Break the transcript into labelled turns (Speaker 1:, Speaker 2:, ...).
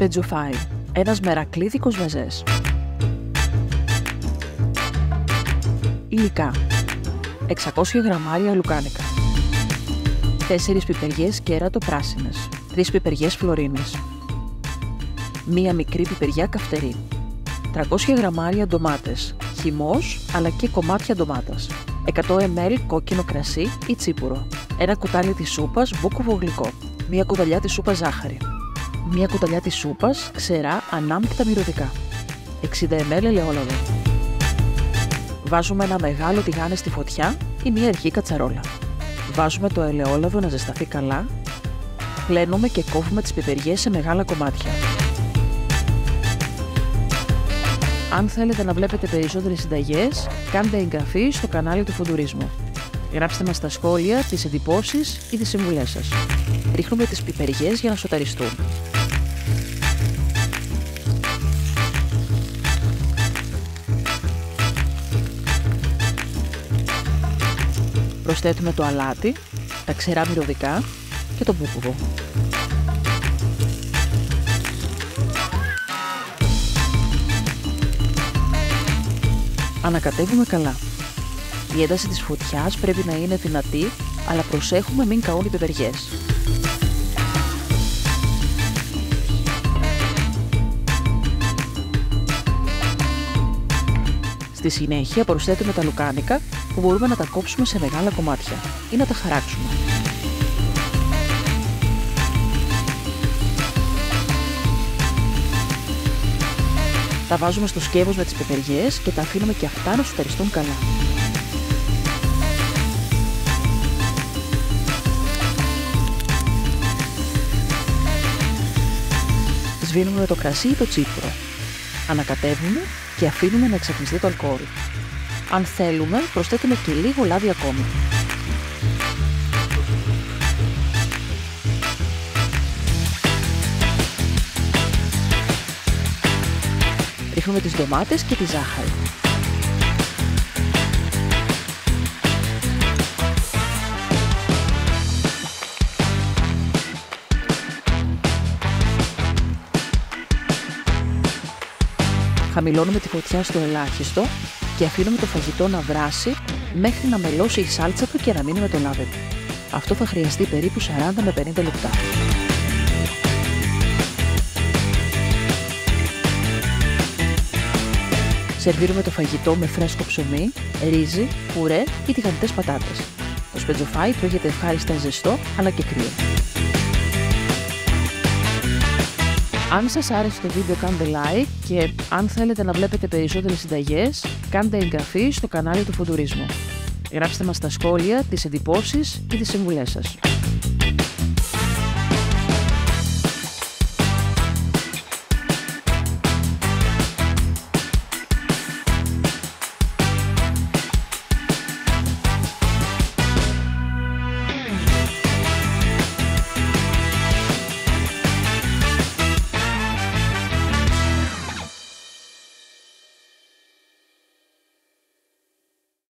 Speaker 1: Σπετζοφάι, ένας μερακλίδικος βαζές. Υλικά: 600 γραμμάρια λουκάνικα, 4 πιπεριές κέρατο πράσινες, 3 πιπεριές φλωρίνες, 1 μικρή πιπεριά καυτερή, 300 γραμμάρια ντομάτες, χυμός αλλά και κομμάτια ντομάτας, 100 ml κόκκινο κρασί ή τσίπουρο, 1 κουτάλι της σούπας βούκοβο γλυκό, 1 κουταλιά της σούπας ζάχαρη, 1 κουταλιά της σούπας ξερά ανάμεικτα μυρωδικά, 60 ml ελαιόλαδο. Βάζουμε ένα μεγάλο τηγάνι στη φωτιά ή μια αρχή κατσαρόλα. Βάζουμε το ελαιόλαδο να ζεσταθεί καλά, πλένουμε και κόβουμε τις πιπεριές σε μεγάλα κομμάτια. Αν θέλετε να βλέπετε περισσότερες συνταγές, κάντε εγγραφή στο κανάλι του Φοντουρίσμου. Γράψτε μας στα σχόλια τις εντυπώσεις ή τις συμβουλές σας. Ρίχνουμε τις πιπεριές για να σοταριστούν. Προσθέτουμε το αλάτι, τα ξερά μυρωδικά και το βούκοβο. Ανακατεύουμε καλά. Η ένταση της φωτιάς πρέπει να είναι δυνατή, αλλά προσέχουμε μην καούν οι πιπεριές. Στη συνέχεια προσθέτουμε τα λουκάνικα που μπορούμε να τα κόψουμε σε μεγάλα κομμάτια ή να τα χαράξουμε. Τα βάζουμε στο σκεύος με τις πιπεριές και τα αφήνουμε και αυτά να σοταριστούν καλά. Σβήνουμε το κρασί ή το τσίπουρο. Ανακατεύουμε και αφήνουμε να εξατμιστεί το αλκοόλ. Αν θέλουμε, προσθέτουμε και λίγο λάδι ακόμη. Ρίχνουμε τις ντομάτες και τη ζάχαρη. Χαμηλώνουμε τη φωτιά στο ελάχιστο και αφήνουμε το φαγητό να βράσει μέχρι να μελώσει η σάλτσα του και να μείνει με το λάδι του. Αυτό θα χρειαστεί περίπου 40 με 50 λεπτά. Σερβίρουμε το φαγητό με φρέσκο ψωμί, ρύζι, πουρέ ή τηγανιτές πατάτες. Το σπετζοφάι τρώγεται ευχάριστα ζεστό αλλά και κρύο. Αν σας άρεσε το βίντεο κάντε like και αν θέλετε να βλέπετε περισσότερες συνταγές, κάντε εγγραφή στο κανάλι του Φοντουρίσμου. Γράψτε μας στα σχόλια τις εντυπώσεις ή τις συμβουλές σας.